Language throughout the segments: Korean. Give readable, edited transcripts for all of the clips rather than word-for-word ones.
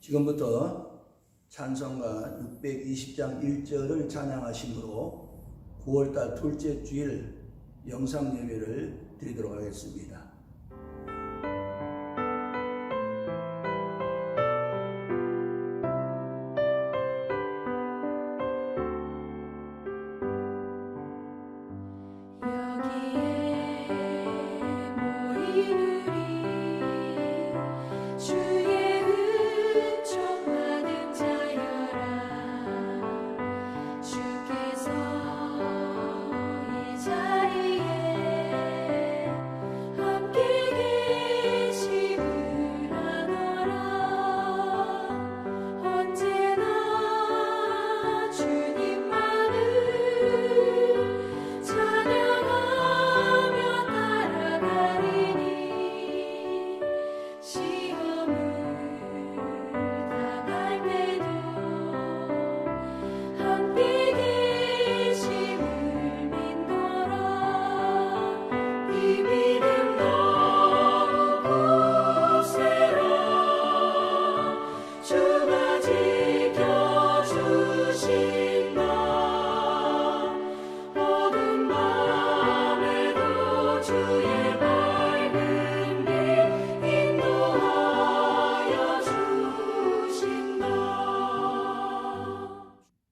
지금부터 찬송가 620장 1절을 찬양하심으로 9월달 둘째 주일 영상 예배를 드리도록 하겠습니다.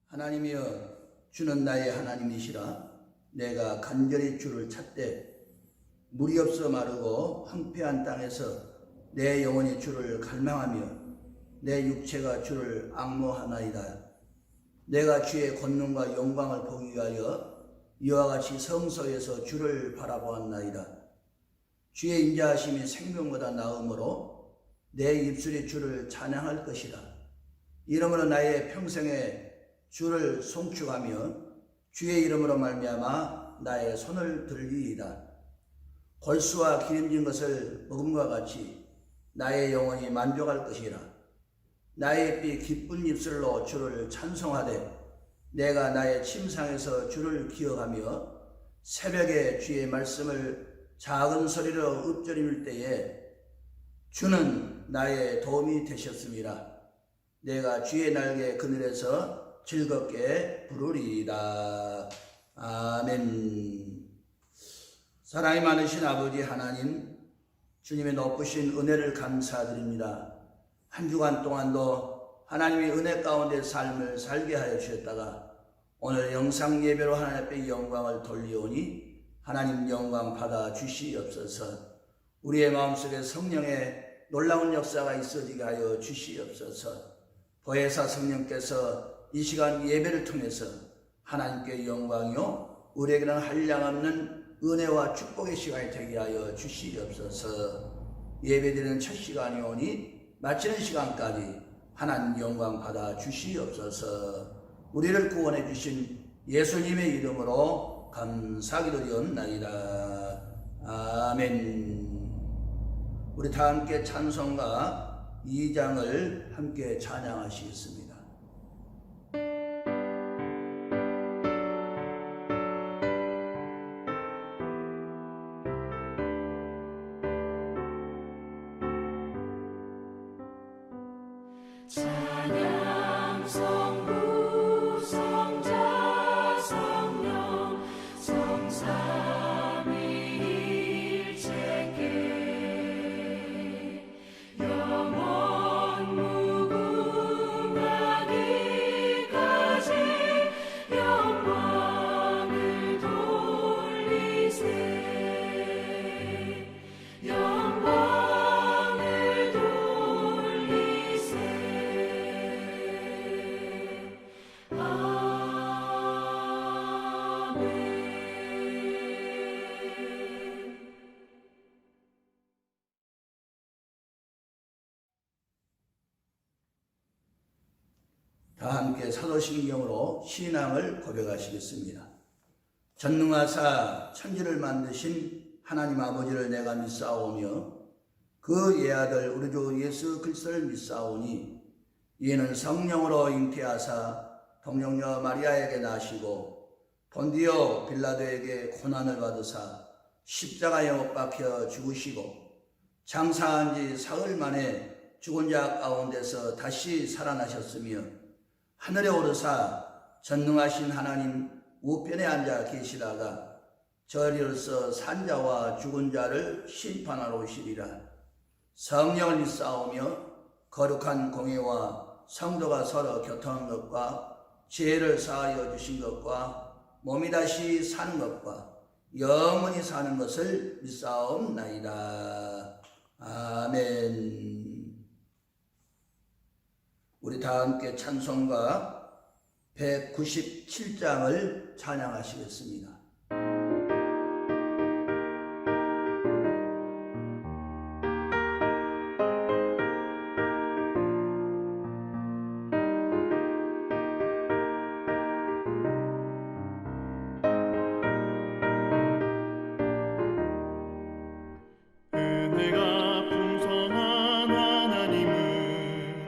하나님이여, 주는 나의 하나님이시라. 내가 간절히 주를 찾되 물이 없어 마르고 황폐한 땅에서 내 영혼이 주를 갈망하며 내 육체가 주를 앙모하나이다. 내가 주의 권능과 영광을 보기 위하여 이와 같이 성소에서 주를 바라보았나이다. 주의 인자하심이 생명보다 나음으로 내 입술이 주를 찬양할 것이라. 이러므로 나의 평생에 주를 송축하며 주의 이름으로 말미암아 나의 손을 들리이다. 골수와 기름진 것을 먹음과 같이 나의 영혼이 만족할 것이라. 나의 삐 기쁜 입술로 주를 찬송하되 내가 나의 침상에서 주를 기억하며 새벽에 주의 말씀을 작은 소리로 읊조릴 때에 주는 나의 도움이 되셨습니다. 내가 주의 날개 그늘에서 즐겁게 부르리이다. 아멘. 사랑이 많으신 아버지 하나님, 주님의 높으신 은혜를 감사드립니다. 한 주간 동안도 하나님의 은혜 가운데 삶을 살게 하여 주셨다가 오늘 영상 예배로 하나님 앞에 영광을 돌리오니 하나님 영광 받아 주시옵소서. 우리의 마음속에 성령의 놀라운 역사가 있어지게 하여 주시옵소서. 보혜사 성령께서 이 시간 예배를 통해서 하나님께 영광이요 우리에게는 한량없는 은혜와 축복의 시간이 되게 하여 주시옵소서. 예배드리는 첫 시간이 오니 마치는 시간까지 하나님 영광 받아 주시옵소서. 우리를 구원해 주신 예수님의 이름으로 감사기도리옵나이다. 아멘. 우리 다 함께 찬송가 2장을 함께 찬양하시겠습니다. 찬양 성부 성자 성령 성삼위일체께 영원 무궁하기까지 영광을 돌리세. 다 함께 사도신경으로 신앙을 고백하시겠습니다. 전능하사 천지를 만드신 하나님 아버지를 내가 믿사오며 그 예아들 우리 주 예수 그리스도를 믿사오니 이는 성령으로 잉태하사 동정녀 마리아에게 나시고 본디오 빌라도에게 고난을 받으사 십자가에 못 박혀 죽으시고 장사한 지 사흘 만에 죽은 자 가운데서 다시 살아나셨으며 하늘에 오르사 전능하신 하나님 우편에 앉아 계시다가 저리로서 산자와 죽은 자를 심판하러 오시리라. 성령을 믿사오며 거룩한 공예와 성도가 서로 교통한 것과 죄를 사하여 주신 것과 몸이 다시 사는 것과 영원히 사는 것을 믿사옵나이다. 아멘. 우리 다 함께 찬송가 197장을 찬양하시겠습니다. 은혜가 풍성한 하나님은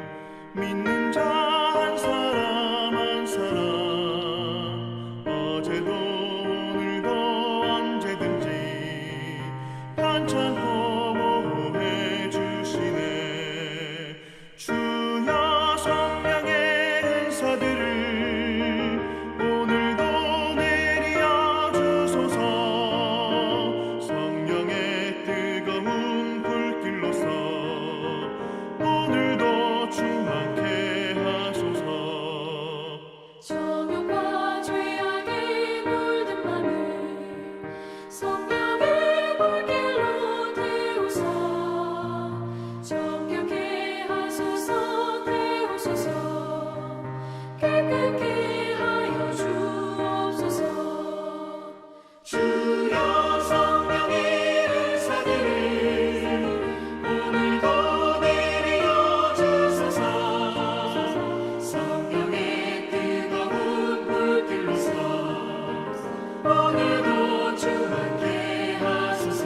믿는 자 한 사람 한 사람 어제도 오늘도 언제든지 편찮고 보호해 주시네. 주여 성령의 은사들을 오늘도 내려 주소서. 성령의 뜨거운 불길로서 오늘도 충만케 하소서. 정욕과 죄악에 물든 맘을 성령의 불길로 태우사 정결케 하소서. 태우소서. 깨끗게 하여 주옵소서. 주여 성령의 은사들을 오늘도 내려 주소서. 성령의 뜨거운 불길로서 오늘도 충만케 하소서.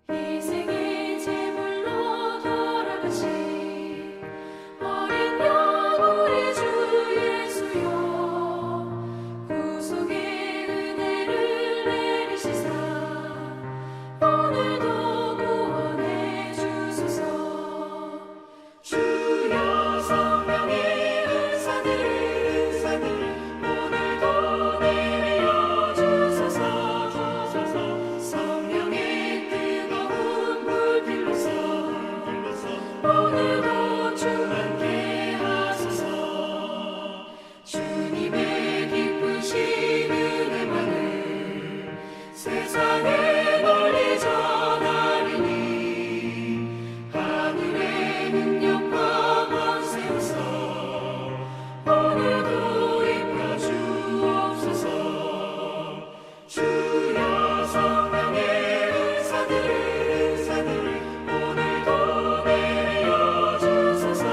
희생의 제물로 돌아가신 어린 양 우리 주 예수여 구속의 은혜를 내리시사 오늘도 구원해 주소서. 주여 성령의 은사들을 오늘도 내려 주소서. 성령의 뜨거운 불길로서 오늘도 충만케 하소서. 주님의 기쁘신 은혜만을 세상에 널리 전하리니 하늘의 능력과 권세로서 오늘도 입혀 주옵소서. 주여 성령의 은사들을 오늘도 내려 주소서.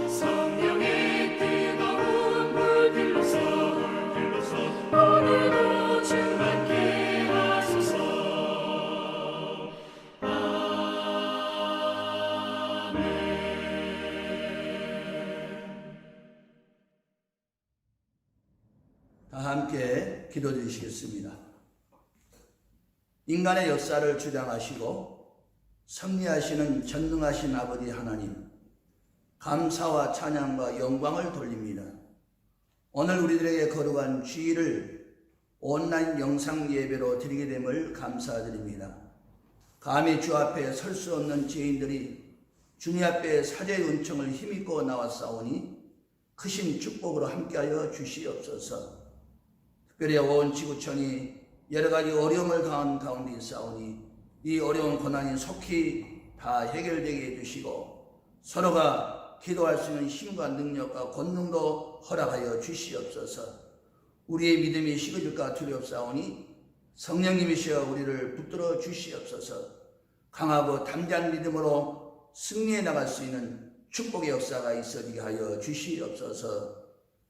성령의 뜨거운 불길로서 오늘도 충만케 하소서. 아멘. 다 함께 기도드리시겠습니다. 인간의 역사를 주장하시고 섭리하시는 전능하신 아버지 하나님, 감사와 찬양과 영광을 돌립니다. 오늘 우리들에게 거룩한 주일을 온라인 영상 예배로 드리게 됨을 감사드립니다. 감히 주 앞에 설 수 없는 죄인들이 주님 앞에 사죄의 은총을 힘입고 나왔사오니 크신 축복으로 함께하여 주시옵소서. 특별히 온 지구촌이 여러 가지 어려움을 당한 가운데 있사오니 이 어려운 고난이 속히 다 해결되게 해주시고 서로가 기도할 수 있는 힘과 능력과 권능도 허락하여 주시옵소서. 우리의 믿음이 식어질까 두렵사오니 성령님이시여 우리를 붙들어 주시옵소서. 강하고 담대한 믿음으로 승리해 나갈 수 있는 축복의 역사가 있어지게 하여 주시옵소서.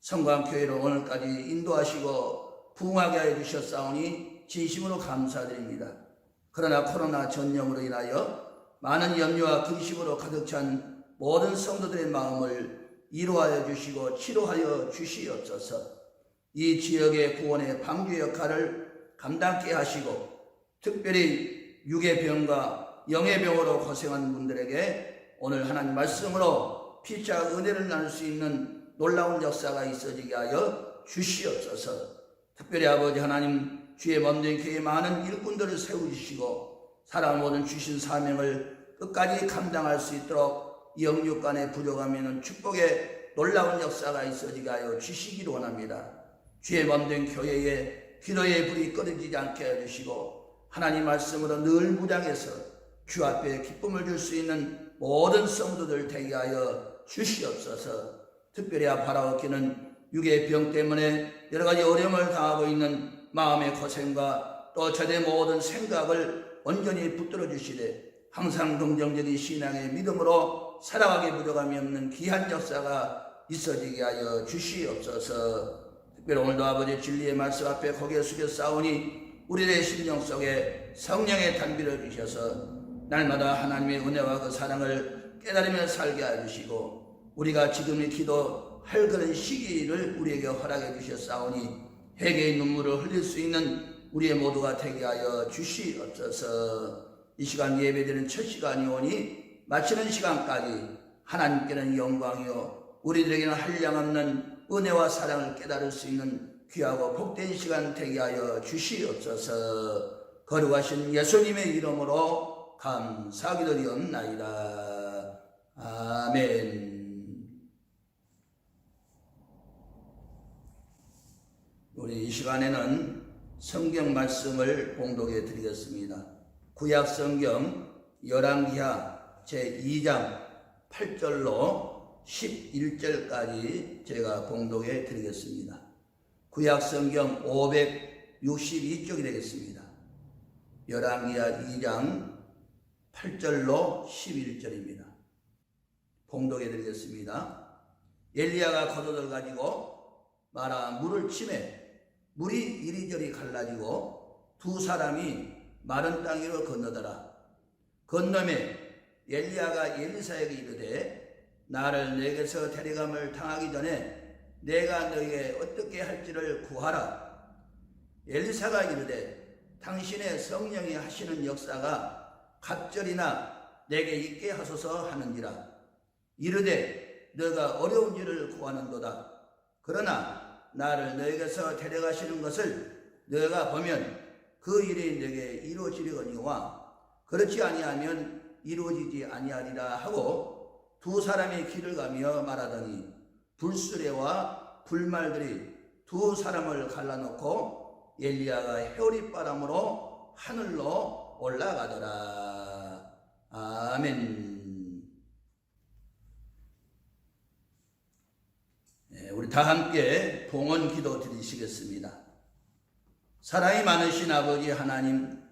성광교회를 오늘까지 인도하시고 부흥하게 하여 주셨사오니 진심으로 감사드립니다. 그러나 코로나 전염으로 인하여 많은 염려와 근심으로 가득 찬 모든 성도들의 마음을 이루하여 주시고 치료하여 주시옵소서. 이 지역의 구원의 방주 역할을 감당케 하시고 특별히 육의 병과 영의 병으로 고생한 분들에게 오늘 하나님 말씀으로 피차 은혜를 나눌 수 있는 놀라운 역사가 있어지게 하여 주시옵소서. 특별히 아버지 하나님 주의 몸된 교회에 많은 일꾼들을 세우시고 사람 모든 주신 사명을 끝까지 감당할 수 있도록 영육 간의 부족함이 있는 축복의 놀라운 역사가 있어지게 하여 주시기를 원합니다. 주의 몸된 교회에 기도의 불이 꺼지지 않게 해주시고 하나님 말씀으로 늘 무장해서 주 앞에 기쁨을 줄 수 있는 모든 성도들 되게 하여 주시옵소서. 특별히 바라옵기는 육의 병 때문에 여러 가지 어려움을 당하고 있는 마음의 고생과 또 저의 모든 생각을 온전히 붙들어 주시되 항상 긍정적인 신앙의 믿음으로 살아가게 부족함이 없는 귀한 역사가 있어지게 하여 주시옵소서. 특별히 오늘도 아버지 진리의 말씀 앞에 고개 숙여 싸우니 우리의 심령 속에 성령의 단비를 주셔서 날마다 하나님의 은혜와 그 사랑을 깨달으며 살게 해주시고 우리가 지금 기도할 그런 시기를 우리에게 허락해 주셨사오니 회개의 눈물을 흘릴 수 있는 우리의 모두가 되게 하여 주시옵소서. 이 시간 예배드리는 첫 시간이오니 마치는 시간까지 하나님께는 영광이요 우리들에게는 한량없는 은혜와 사랑을 깨달을 수 있는 귀하고 복된 시간 되게 하여 주시옵소서. 거룩하신 예수님의 이름으로 감사기도리옵나이다. 아멘. 우리 이 시간에는 성경 말씀을 봉독해 드리겠습니다. 구약 성경 열왕기하 제2장 8절로 11절까지 제가 봉독해 드리겠습니다. 구약 성경 562쪽이 되겠습니다. 열왕기하 2장 8절로 11절입니다. 봉독해 드리겠습니다. 엘리야가 겉옷을 가지고 마라 물을 치매 물이 이리저리 갈라지고 두 사람이 마른 땅 위로 건너더라. 건너매 엘리야가 엘리사에게 이르되 나를 내게서 데려감을 당하기 전에 내가 너에게 어떻게 할지를 구하라. 엘리사가 이르되 당신의 성령이 하시는 역사가 갑절이나 내게 있게 하소서 하는지라. 이르되 너가 어려운 일을 구하는도다. 그러나 나를 너에게서 데려가시는 것을 너가 보면 그 일이 내게 이루어지려거니와 그렇지 아니하면 이루어지지 아니하리라 하고 두 사람이 길을 가며 말하더니 불수레와 불말들이 두 사람을 갈라놓고 엘리야가 해오리바람으로 하늘로 올라가더라. 아멘. 우리 다 함께 봉헌 기도 드리시겠습니다. 사랑이 많으신 아버지 하나님,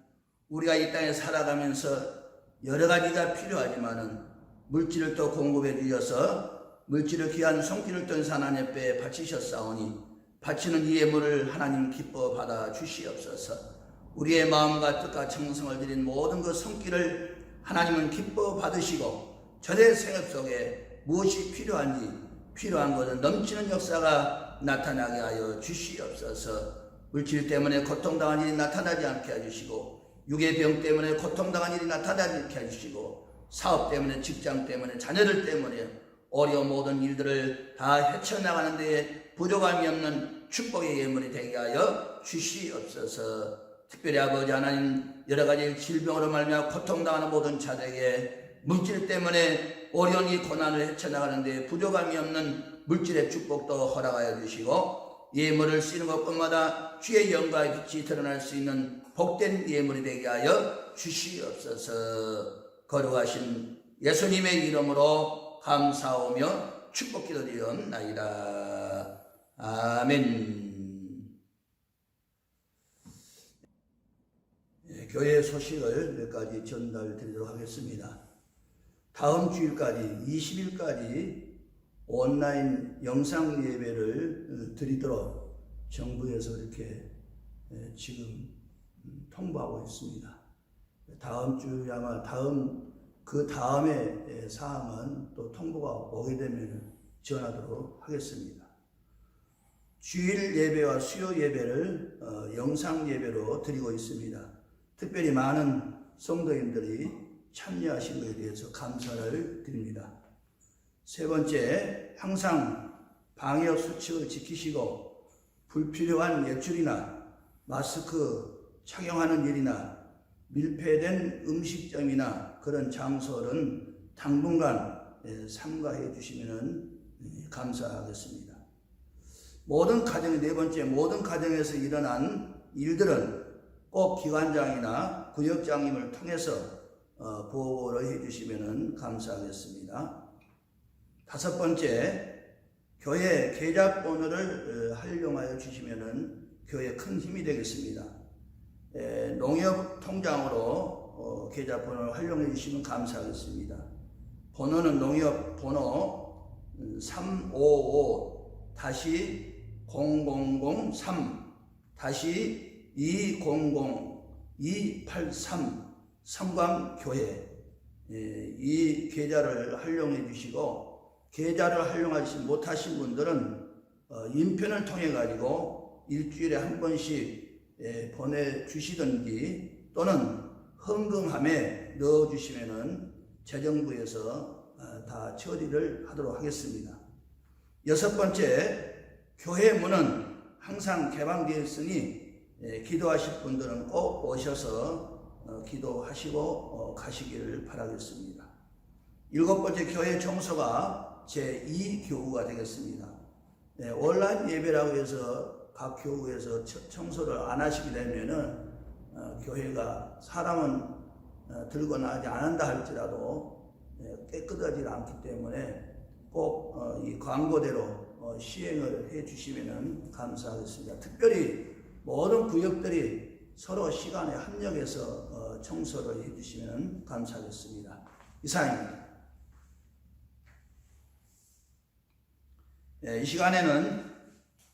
우리가 이 땅에 살아가면서 여러 가지가 필요하지만은 물질을 또 공급해 주셔서 물질을 귀한 손길을 뜬 하나님 앞에 바치셨사오니 바치는 이 예물을 하나님 기뻐 받아 주시옵소서. 우리의 마음과 뜻과 정성을 드린 모든 그 손길을 하나님은 기뻐 받으시고 저의 생업 속에 무엇이 필요한지 필요한 것은 넘치는 역사가 나타나게 하여 주시옵소서. 물질 때문에 고통당한 일이 나타나지 않게 해주시고 육의 병 때문에 고통당한 일이 나타나지 않게 해주시고 사업 때문에 직장 때문에 자녀들 때문에 어려운 모든 일들을 다 헤쳐나가는 데에 부족함이 없는 축복의 예물이 되게 하여 주시옵소서. 특별히 아버지 하나님 여러 가지 질병으로 말미암아 고통당하는 모든 자들에게 물질 때문에 어려운 이 고난을 헤쳐나가는 데 부족함이 없는 물질의 축복도 허락하여 주시고 예물을 쓰는 것뿐마다 주의 영광의 빛이 드러날 수 있는 복된 예물이 되게 하여 주시옵소서. 거룩하신 예수님의 이름으로 감사하며 축복기도드리옵나이다. 아멘. 교회 소식을 몇 가지 전달드리도록 하겠습니다. 다음 주일까지 20일까지 온라인 영상 예배를 드리도록 정부에서 이렇게 지금 통보하고 있습니다. 다음 주에 아마 그 다음에 사항은 또 통보가 오게 되면 전하도록 하겠습니다. 주일 예배와 수요 예배를 영상 예배로 드리고 있습니다. 특별히 많은 성도님들이 참여하신 것에 대해서 감사를 드립니다. 세 번째, 항상 방역 수칙을 지키시고 불필요한 외출이나 마스크 착용하는 일이나 밀폐된 음식점이나 그런 장소는 당분간 삼가해 주시면 감사하겠습니다. 모든 가정, 네 번째, 모든 가정에서 일어난 일들은 꼭 기관장이나 구역장님을 통해서 보고를 해주시면 감사하겠습니다. 다섯 번째, 교회 계좌번호를 활용하여 주시면 교회에 큰 힘이 되겠습니다. 농협통장으로 계좌번호를 활용해 주시면 감사하겠습니다. 번호는 농협번호 355-0003-200283 성광교회 이 계좌를 활용해 주시고 계좌를 활용하지 못하신 분들은 인편을 통해 가지고 일주일에 한 번씩 보내주시든지 또는 헌금함에 넣어주시면 재정부에서 다 처리를 하도록 하겠습니다. 여섯 번째, 교회 문은 항상 개방되어 있으니 기도하실 분들은 꼭 오셔서 기도하시고 가시기를 바라겠습니다. 일곱 번째, 교회 청소가 제2교우가 되겠습니다. 온라인 예배라고 해서 각 교우에서 청소를 안 하시게 되면은 교회가 사람은 들거나 하지 않는다 할지라도 깨끗하지 않기 때문에 꼭 이 광고대로 시행을 해 주시면 감사하겠습니다. 특별히 모든 구역들이 서로 시간에 합력해서 청소를 해 주시면 감사하겠습니다. 이상입니다. 이 시간에는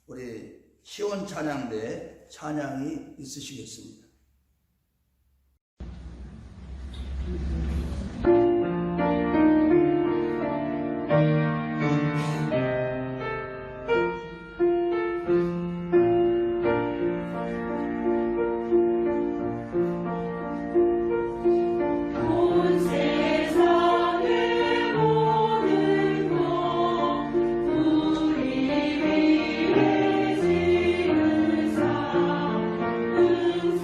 우리 시온 찬양대 찬양이 있으시겠습니다. 온 세상의 모든 것 우리 위해 지은 사 은사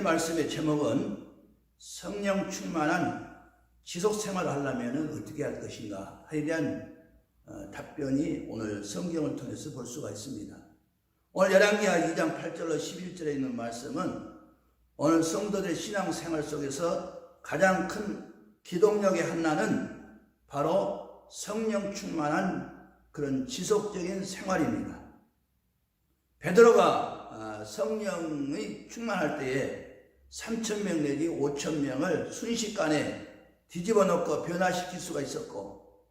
말씀의 제목은 성령 충만한 지속 생활을 하려면 어떻게 할 것인가에 대한 답변이 오늘 성경을 통해서 볼 수가 있습니다. 오늘 열왕기하 2장 8절로 11절에 있는 말씀은 오늘 성도들의 신앙생활 속에서 가장 큰 기동력의 하나는 바로 성령 충만한 그런 지속적인 생활입니다. 베드로가 성령이 충만할 때에 3,000명 내지 5,000명을 순식간에 뒤집어 놓고 변화시킬 수가 있었고,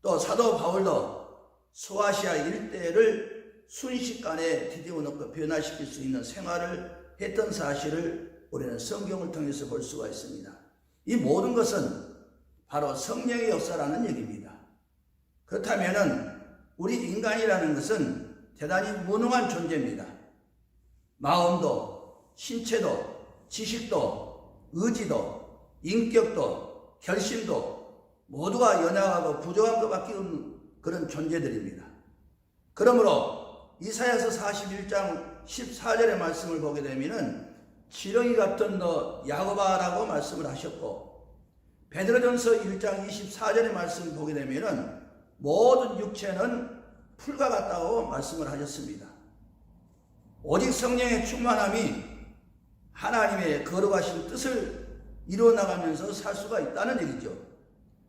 또 사도 바울도 소아시아 일대를 순식간에 뒤집어 놓고 변화시킬 수 있는 생활을 했던 사실을 우리는 성경을 통해서 볼 수가 있습니다. 이 모든 것은 바로 성령의 역사라는 얘기입니다. 그렇다면 우리 인간이라는 것은 대단히 무능한 존재입니다. 마음도, 신체도, 지식도, 의지도, 인격도, 결심도 모두가 연약하고 부족한 것밖에 없는 그런 존재들입니다. 그러므로 이사야서 41장 14절의 말씀을 보게 되면 지렁이 같은 너 야곱아라고 말씀을 하셨고, 베드로전서 1장 24절의 말씀을 보게 되면 모든 육체는 풀과 같다고 말씀을 하셨습니다. 오직 성령의 충만함이 하나님의 거룩하신 뜻을 이루어나가면서 살 수가 있다는 얘기죠.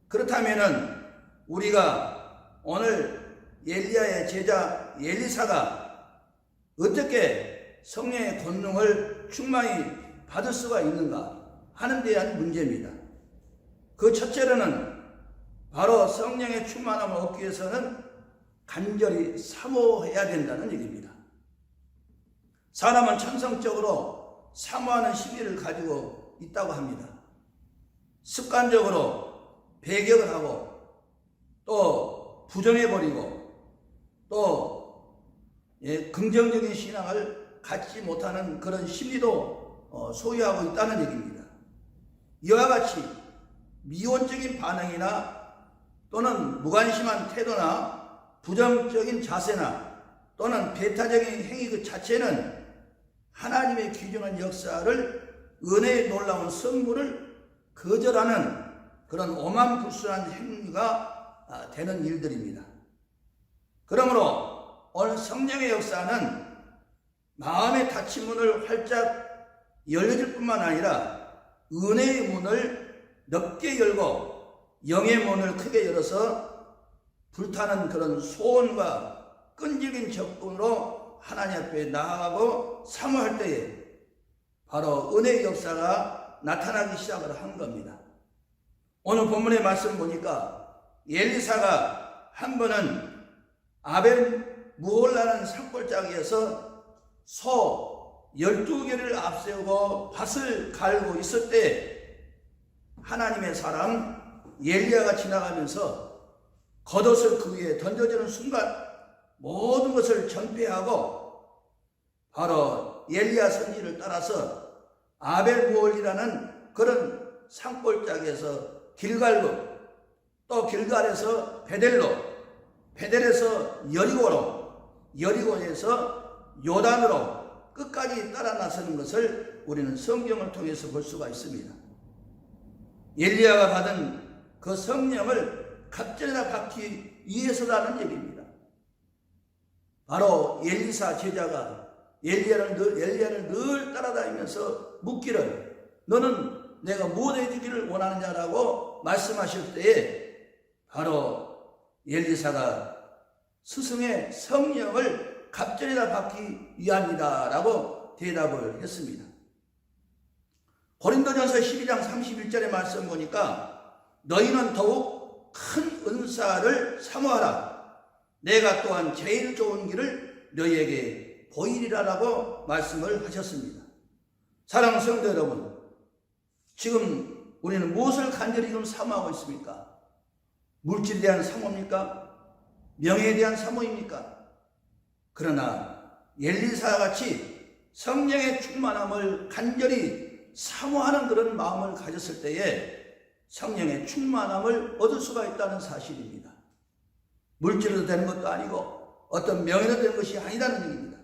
그렇다면 우리가 오늘 엘리야의 제자 엘리사가 어떻게 성령의 권능을 충만히 받을 수가 있는가 하는 데 대한 문제입니다. 그 첫째로는 바로 성령의 충만함을 얻기 위해서는 간절히 사모해야 된다는 얘기입니다. 사람은 천성적으로 사모하는 심리를 가지고 있다고 합니다. 습관적으로 배격을 하고 또 부정해버리고 또 긍정적인 신앙을 갖지 못하는 그런 심리도 소유하고 있다는 얘기입니다. 이와 같이 미온적인 반응이나 또는 무관심한 태도나 부정적인 자세나 또는 배타적인 행위 그 자체는 하나님의 귀중한 역사를 은혜의 놀라운 선물을 거절하는 그런 오만불순한 행위가 되는 일들입니다. 그러므로 오늘 성령의 역사는 마음의 닫힌 문을 활짝 열려줄 뿐만 아니라 은혜의 문을 넓게 열고 영의 문을 크게 열어서 불타는 그런 소원과 끈질긴 접근으로 하나님 앞에 나아가고 사모할 때에 바로 은혜의 역사가 나타나기 시작을 한 겁니다. 오늘 본문의 말씀 보니까 엘리사가 한 번은 아벨 무홀라는 산골짜기에서 소 12개를 앞세우고 밭을 갈고 있을 때 하나님의 사람 엘리야가 지나가면서 겉옷을 그 위에 던져주는 순간 모든 것을 전폐하고 바로 엘리야 선지를 따라서 아벨무홀이라는 그런 산골짜기에서 길갈로, 또 길갈에서 베델로, 베델에서 여리고로, 여리고에서 요단으로 끝까지 따라 나서는 것을 우리는 성경을 통해서 볼 수가 있습니다. 엘리야가 받은 그 성령을 갑절이나 받기 위해서라는 얘기입니다. 바로 엘리사 제자가 엘리야를 늘 따라다니면서 묻기를 너는 내가 무엇 해주기를 원하느냐라고 말씀하실 때에 바로 엘리사가 스승의 성령을 갑절이나 받기 위함이다라고 대답을 했습니다. 고린도전서 12장 31절의 말씀 보니까 너희는 더욱 큰 은사를 사모하라. 내가 또한 제일 좋은 길을 너희에게 보이리라라고 말씀을 하셨습니다. 사랑하는 성도 여러분, 지금 우리는 무엇을 간절히 지금 사모하고 있습니까? 물질에 대한 사모입니까? 명예에 대한 사모입니까? 그러나 엘리사와 같이 성령의 충만함을 간절히 사모하는 그런 마음을 가졌을 때에 성령의 충만함을 얻을 수가 있다는 사실입니다. 물질로 되는 것도 아니고 어떤 명예로 되는 것이 아니라는 얘기입니다.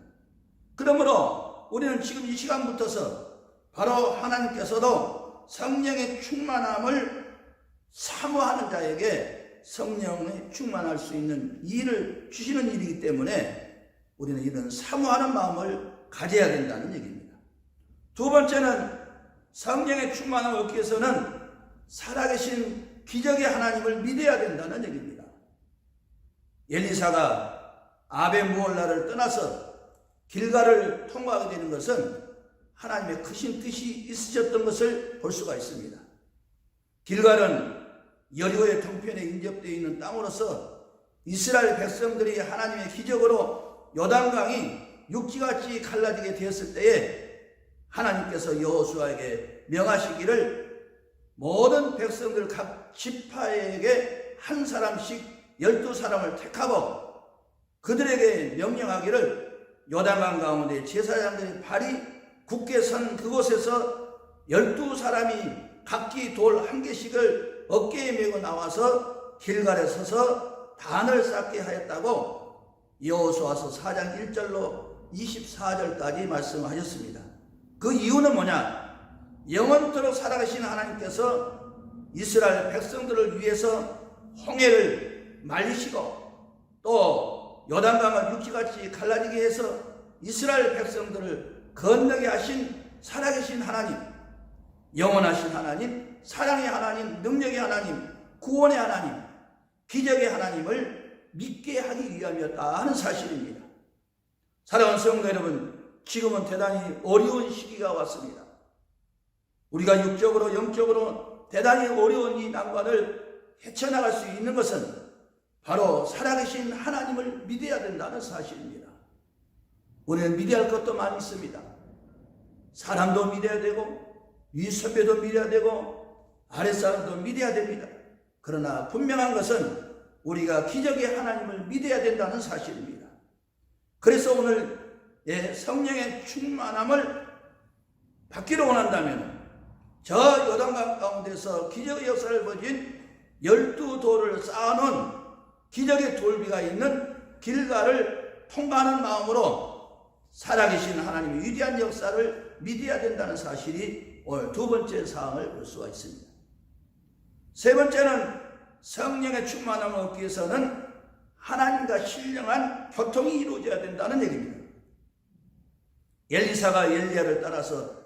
그러므로 우리는 지금 이 시간부터서 바로 하나님께서도 성령의 충만함을 사모하는 자에게 성령에 충만할 수 있는 일을 주시는 일이기 때문에 우리는 이런 사모하는 마음을 가져야 된다는 얘기입니다. 두 번째는 성령의 충만함을 얻기 위해서는 살아계신 기적의 하나님을 믿어야 된다는 얘기입니다. 엘리사가 아벤무홀라를 떠나서 길갈을 통과하게 되는 것은 하나님의 크신 뜻이 있으셨던 것을 볼 수가 있습니다. 길갈은 여리고의 동편에 인접되어 있는 땅으로서 이스라엘 백성들이 하나님의 기적으로 요단강이 육지같이 갈라지게 되었을 때에 하나님께서 여호수아에게 명하시기를 모든 백성들 각 지파에게 한 사람씩 12사람을 택하고 그들에게 명령하기를 요단강 가운데 제사장들의 발이 굳게 선 그곳에서 12사람이 각기 돌 한 개씩을 어깨에 메고 나와서 길갈에 서서 단을 쌓게 하였다고 여호수아서 4장 1절로 24절까지 말씀하셨습니다. 그 이유는 뭐냐? 영원토록 살아계신 하나님께서 이스라엘 백성들을 위해서 홍해를 말리시고 또 요단강을 육지같이 갈라지게 해서 이스라엘 백성들을 건너게 하신 살아계신 하나님, 영원하신 하나님, 사랑의 하나님, 능력의 하나님, 구원의 하나님, 기적의 하나님을 믿게 하기 위함이었다 하는 사실입니다. 사랑하는 성도 여러분, 지금은 대단히 어려운 시기가 왔습니다. 우리가 육적으로 영적으로 대단히 어려운 이 난관을 헤쳐나갈 수 있는 것은 바로 살아계신 하나님을 믿어야 된다는 사실입니다. 우리는 믿어야 할 것도 많이 있습니다. 사람도 믿어야 되고 윗선배도 믿어야 되고 아랫사람도 믿어야 됩니다. 그러나 분명한 것은 우리가 기적의 하나님을 믿어야 된다는 사실입니다. 그래서 오늘 성령의 충만함을 받기를 원한다면 저 요단강 가운데서 기적의 역사를 벌인 12돌을 쌓아놓은 기적의 돌비가 있는 길갈을 통과하는 마음으로 살아계신 하나님의 위대한 역사를 믿어야 된다는 사실이 오늘 두 번째 사항을 볼 수가 있습니다. 세 번째는 성령의 충만함을 얻기 위해서는 하나님과 신령한 교통이 이루어져야 된다는 얘기입니다. 엘리사가 엘리야를 따라서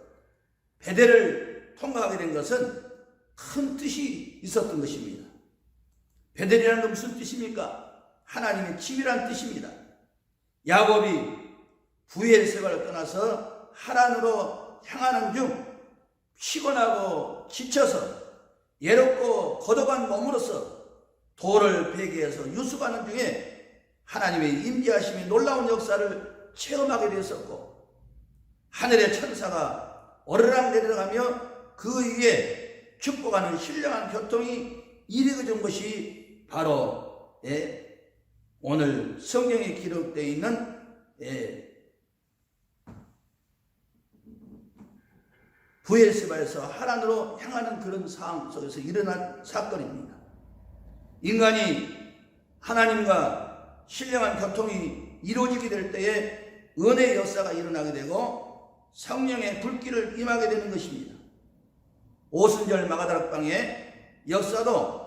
베델을 통과하게 된 것은 큰 뜻이 있었던 것입니다. 베델이라는 건 무슨 뜻입니까? 하나님의 집이라는 뜻입니다. 야곱이 부엘세바를 떠나서 하란으로 향하는 중 피곤하고 지쳐서 외롭고 거듭한 몸으로서 돌을 베개에서 유숙하는 중에 하나님의 임재하심의 놀라운 역사를 체험하게 되었었고 하늘의 천사가 오르락 내려가며 그 위에 축복하는 신령한 교통이 이루어진 것이 바로 오늘 성경에 기록되어 있는 부엘세바에서 하란으로 향하는 그런 상황 속에서 일어난 사건입니다. 인간이 하나님과 신령한 교통이 이루어지게 될 때에 은혜의 역사가 일어나게 되고 성령의 불길을 임하게 되는 것입니다. 오순절 마가다락방의 역사도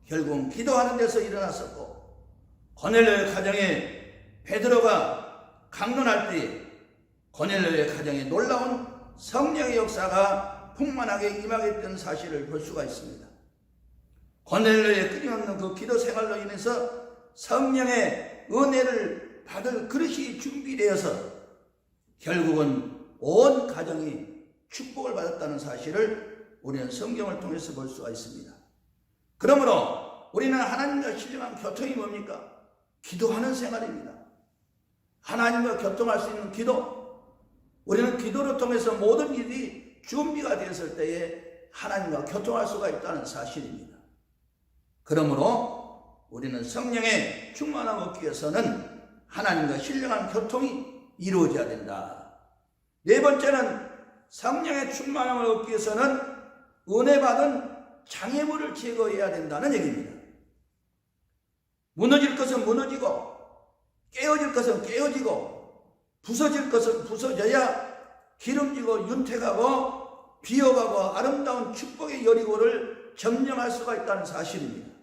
결국 기도하는 데서 일어났었고 고넬료의 가정에 베드로가 강론할 때에 고넬료의 가정에 놀라운 성령의 역사가 풍만하게 임하게 된 사실을 볼 수가 있습니다. 고넬료의 끊임없는 그 기도 생활로 인해서 성령의 은혜를 받을 그릇이 준비되어서 결국은 온 가정이 축복을 받았다는 사실을 우리는 성경을 통해서 볼 수가 있습니다. 그러므로 우리는 하나님과 신령한 교통이 뭡니까? 기도하는 생활입니다. 하나님과 교통할 수 있는 기도, 우리는 기도를 통해서 모든 일이 준비가 되었을 때에 하나님과 교통할 수가 있다는 사실입니다. 그러므로 우리는 성령의 충만함을 얻기 위해서는 하나님과 신령한 교통이 이루어져야 된다. 네 번째는 성령의 충만함을 얻기 위해서는 은혜 받은 장애물을 제거해야 된다는 얘기입니다. 무너질 것은 무너지고 깨어질 것은 깨어지고 부서질 것은 부서져야 기름지고 윤택하고 비어가고 아름다운 축복의 여리고를 점령할 수가 있다는 사실입니다.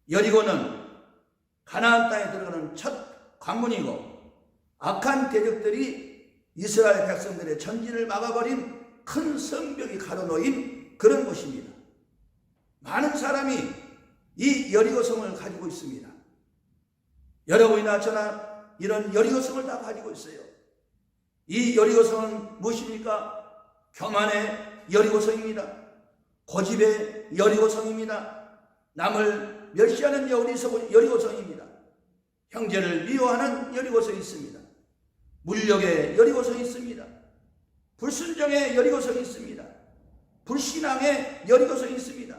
여리고는 가나안 땅에 들어가는 첫 관문이고 악한 대적들이 이스라엘 백성들의 전진을 막아버린 큰 성벽이 가로놓인 그런 곳입니다. 많은 사람이 이 여리고성을 가지고 있습니다. 여러분이나 저나 이런 여리고성을 다 가지고 있어요. 이 여리고성은 무엇입니까? 교만의 여리고성입니다. 고집의 여리고성입니다. 남을 멸시하는 여리고성입니다. 형제를 미워하는 여리고성이 있습니다. 물력의 여리고성이 있습니다. 불순종의 여리고성이 있습니다. 불신앙의 여리고성이 있습니다.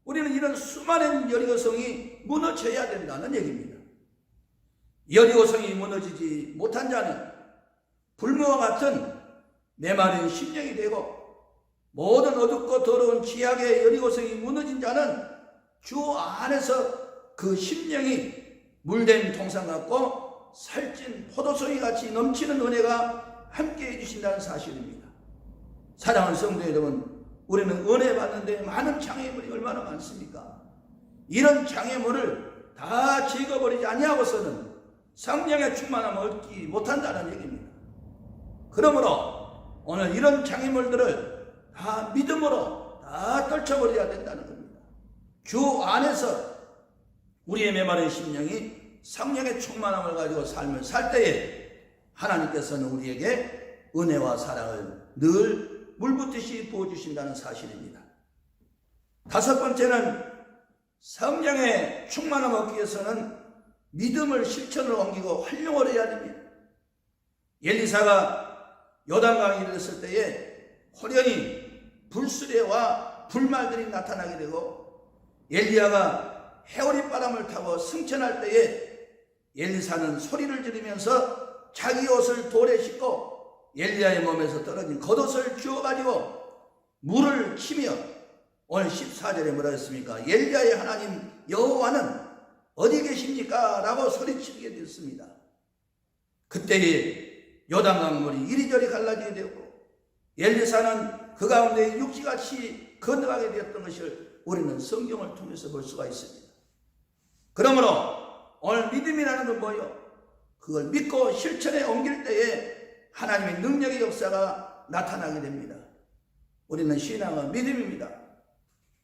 우리는 이런 수많은 여리고성이 무너져야 된다는 얘기입니다. 여리고성이 무너지지 못한 자는 불모와 같은 메마른 심령이 되고 모든 어둡고 더러운 지악의 여리고성이 무너진 자는 주 안에서 그 심령이 물된 동산 같고 살찐 포도송이 같이 넘치는 은혜가 함께 해주신다는 사실입니다. 사랑하는 성도 여러분, 우리는 은혜 받는데 많은 장애물이 얼마나 많습니까? 이런 장애물을 다 제거버리지 아니하고서는 성령의 충만함을 얻지 못한다는 얘기입니다. 그러므로 오늘 이런 장애물들을 다 믿음으로 다 떨쳐버려야 된다는 겁니다. 주 안에서 우리의 메마른 심령이 성령의 충만함을 가지고 삶을 살 때에 하나님께서는 우리에게 은혜와 사랑을 늘 물붓듯이 부어주신다는 사실입니다. 다섯 번째는 성령의 충만함을 얻기 위해서는 믿음을 실천으로 옮기고 활용을 해야 됩니다. 엘리사가 요단강에 이르렀을 때에 호련히 불수레와 불말들이 나타나게 되고 엘리야가 해오리 바람을 타고 승천할 때에 엘리사는 소리를 지르면서 자기 옷을 돌에 싣고 엘리야의 몸에서 떨어진 겉옷을 주워가지고 물을 치며 오늘 14절에 뭐라 했습니까? 엘리야의 하나님 여호와는 어디 계십니까? 라고 소리치게 됐습니다. 그때에 요단강 물이 이리저리 갈라지게 되고 엘리사는 그 가운데 육지같이 건너가게 되었던 것을 우리는 성경을 통해서 볼 수가 있습니다. 그러므로 오늘 믿음이라는 건 뭐예요? 그걸 믿고 실천에 옮길 때에 하나님의 능력의 역사가 나타나게 됩니다. 우리는 신앙은 믿음입니다.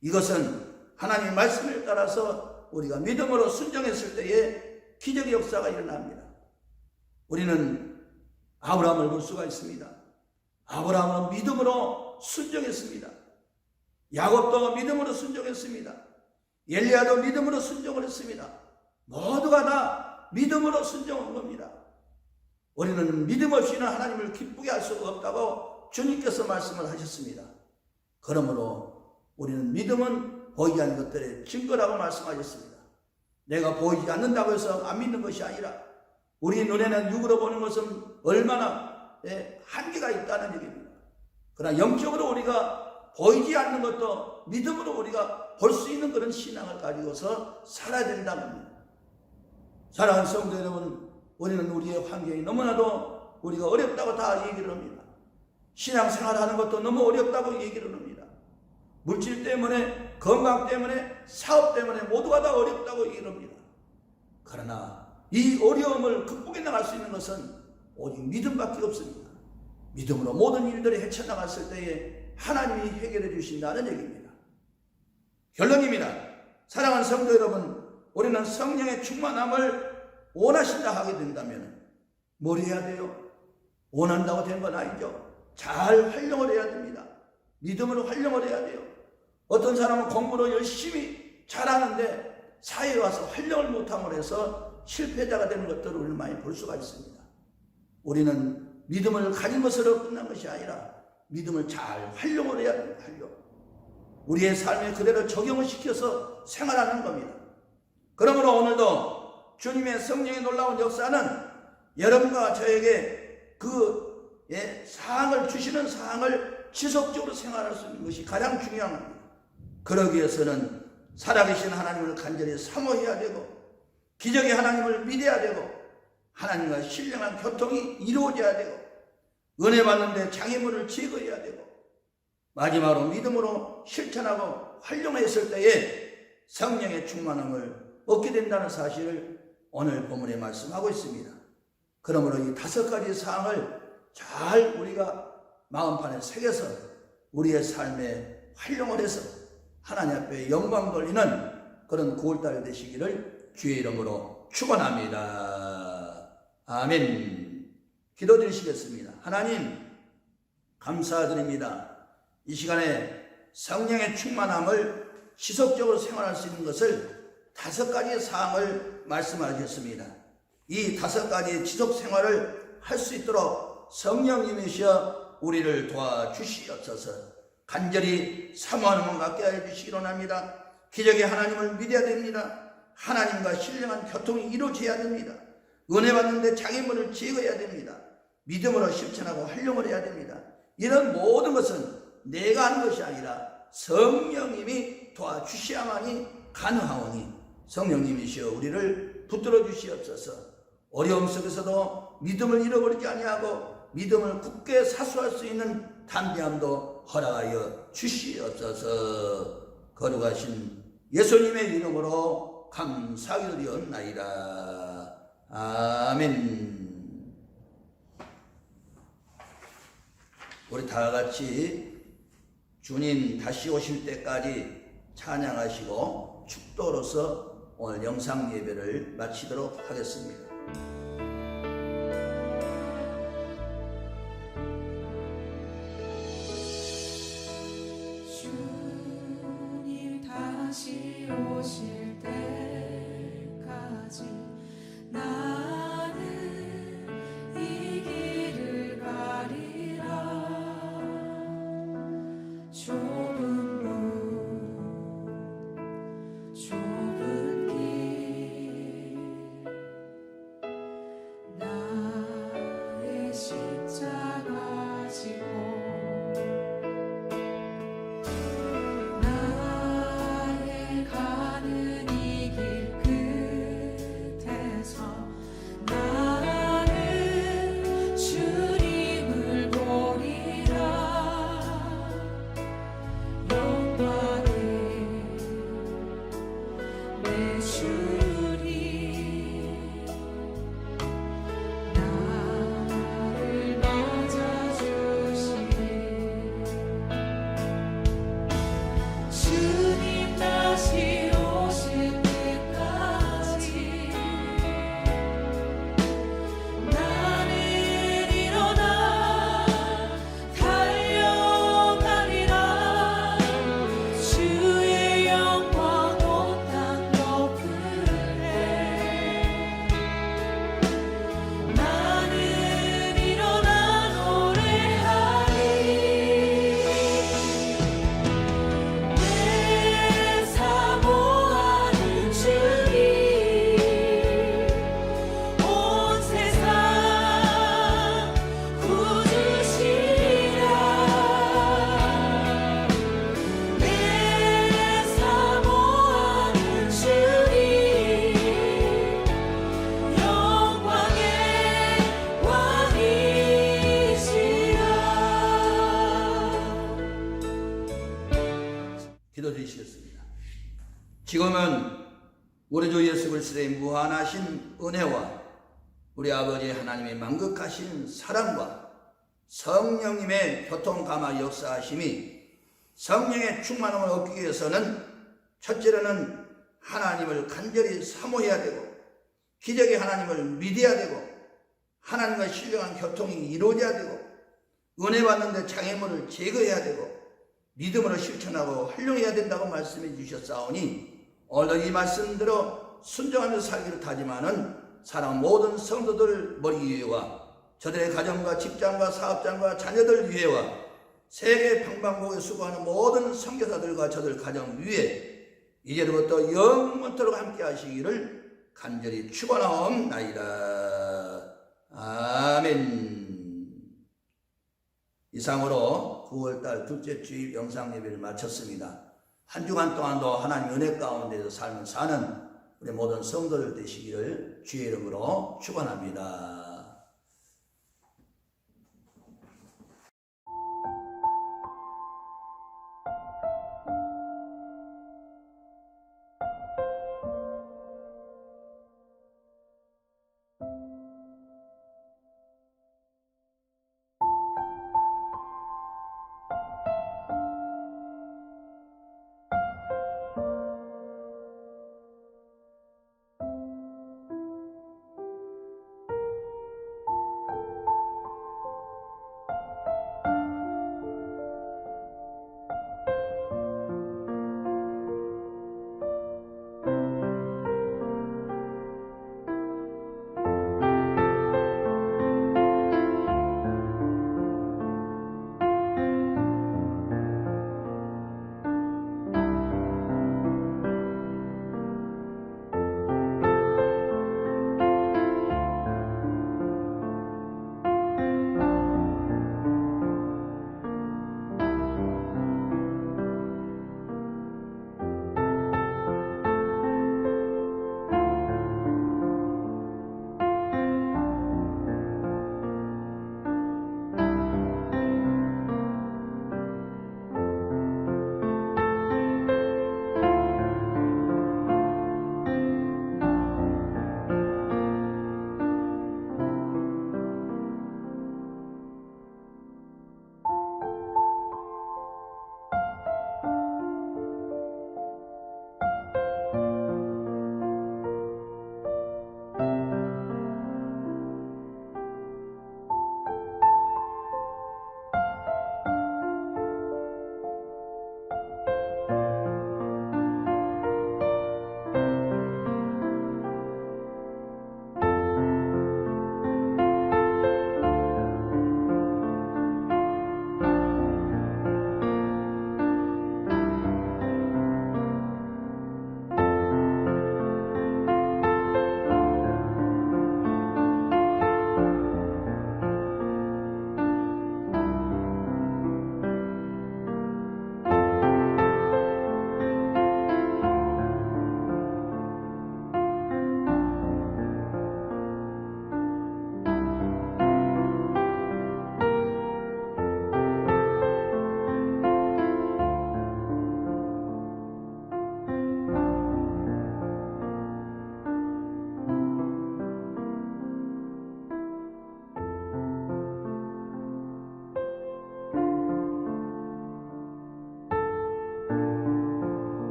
이것은 하나님의 말씀을 따라서 우리가 믿음으로 순종했을 때에 기적의 역사가 일어납니다. 우리는 아브라함을 볼 수가 있습니다. 아브라함은 믿음으로 순종했습니다. 야곱도 믿음으로 순종했습니다. 엘리야도 믿음으로 순종을 했습니다. 모두가 다 믿음으로 순종한 겁니다. 우리는 믿음 없이는 하나님을 기쁘게 할 수가 없다고 주님께서 말씀을 하셨습니다. 그러므로 우리는 믿음은 보이지 않는 것들의 증거라고 말씀하셨습니다. 내가 보이지 않는다고 해서 안 믿는 것이 아니라 우리 눈에는 육으로 보는 것은 얼마나 한계가 있다는 얘기입니다. 그러나 영적으로 우리가 보이지 않는 것도 믿음으로 우리가 볼 수 있는 그런 신앙을 가지고서 살아야 된다는 겁니다. 사랑하는 성도 여러분, 우리는 우리의 환경이 너무나도 우리가 어렵다고 다 얘기를 합니다. 신앙생활하는 것도 너무 어렵다고 얘기를 합니다. 물질 때문에, 건강 때문에, 사업 때문에 모두가 다 어렵다고 얘기를 합니다. 그러나 이 어려움을 극복해 나갈 수 있는 것은 오직 믿음밖에 없습니다. 믿음으로 모든 일들이 헤쳐나갔을 때에 하나님이 해결해 주신다는 얘기입니다. 결론입니다. 사랑하는 성도 여러분, 우리는 성령의 충만함을 원하신다 하게 된다면 뭘 해야 돼요? 원한다고 된 건 아니죠. 잘 활용을 해야 됩니다. 믿음으로 활용을 해야 돼요. 어떤 사람은 공부를 열심히 잘하는데 사회에 와서 활용을 못함으로 해서 실패자가 되는 것들을 우리는 많이 볼 수가 있습니다. 우리는 믿음을 가진 것으로 끝난 것이 아니라 믿음을 잘 활용을 해야 됩니다. 활용. 우리의 삶에 그대로 적용을 시켜서 생활하는 겁니다. 그러므로 오늘도 주님의 성령의 놀라운 역사는 여러분과 저에게 그 사항을 주시는 사항을 지속적으로 생활할 수 있는 것이 가장 중요한 겁니다. 그러기 위해서는 살아계신 하나님을 간절히 사모해야 되고 기적의 하나님을 믿어야 되고 하나님과 신령한 교통이 이루어져야 되고 은혜 받는데 장애물을 제거해야 되고, 마지막으로 믿음으로 실천하고 활용했을 때에 성령의 충만함을 얻게 된다는 사실을 오늘 본문에 말씀하고 있습니다. 그러므로 이 5가지 사항을 잘 우리가 마음판에 새겨서 우리의 삶에 활용을 해서 하나님 앞에 영광 돌리는 그런 9월달 되시기를 주의 이름으로 축원합니다. 아멘. 기도드리시겠습니다. 하나님 감사드립니다. 이 시간에 성령의 충만함을 지속적으로 생활할 수 있는 것을 5가지 사항을 말씀하셨습니다. 이 5가지 지속 생활을 할 수 있도록 성령님이시여 우리를 도와주시옵소서. 간절히 사모하는 것 갖게 해 주시기 원합니다. 기적의 하나님을 믿어야 됩니다. 하나님과 신령한 교통이 이루어져야 됩니다. 은혜 받는데 장애물을 제거해야 됩니다. 믿음으로 실천하고 활용을 해야 됩니다. 이런 모든 것은 내가 하는 것이 아니라 성령님이 도와주셔야만이 가능하오니 성령님이시여 우리를 붙들어 주시옵소서. 어려움 속에서도 믿음을 잃어버리지 아니하고 믿음을 굳게 사수할 수 있는 담대함도 허락하여 주시옵소서. 거룩하신 예수님의 이름으로 감사드리옵나이다. 아멘. 우리 다 같이 주님 다시 오실 때까지 찬양하시고 축도로서 오늘 영상 예배를 마치도록 하겠습니다. 주님 다시 오실 때까지 나는 이 길을 가리라. 좁은 길 나의 십자가 지고 나의 가는 이 길 끝에서 나는 주님을 보리라. 영광에 내 주님 나를 맞아주시네. 주님 다시 오실 때까지 나는 일어나 달려가리라. 주의 영광 온 땅 덮으네. 나는 일어나 노래하리. 내 사모하는 주님 온 세상 구주시라. 내 사모하는 주님 영광의 왕이시라. 기도드리시겠습니다. 지금은 우리 주 예수 그리스도의 무한하신 은혜와 우리 아버지 하나님의 만극하신 사랑과 성령님의 교통감화 역사하심이 성령의 충만함을 얻기 위해서는 첫째로는 하나님을 간절히 사모해야 되고 기적의 하나님을 믿어야 되고 하나님과 신령한 교통이 이루어져야 되고 은혜 받는데 장애물을 제거해야 되고 믿음으로 실천하고 활용해야 된다고 말씀해 주셨사오니 오늘도 이 말씀대로 순종하며 살기를 다짐하는 사랑 모든 성도들 머리 위에와 저들의 가정과 직장과 사업장과 자녀들 위에와 세계 방방곡에 수고하는 모든 선교사들과 저들 가정 위에 이제부터 영원토록 함께 하시기를 간절히 축원하옵나이다. 아멘. 이상으로 9월달 둘째 주일 영상 예배를 마쳤습니다. 한 주간 동안도 하나님 은혜 가운데서 삶을 사는 우리 모든 성도들 되시기를 주의 이름으로 축원합니다.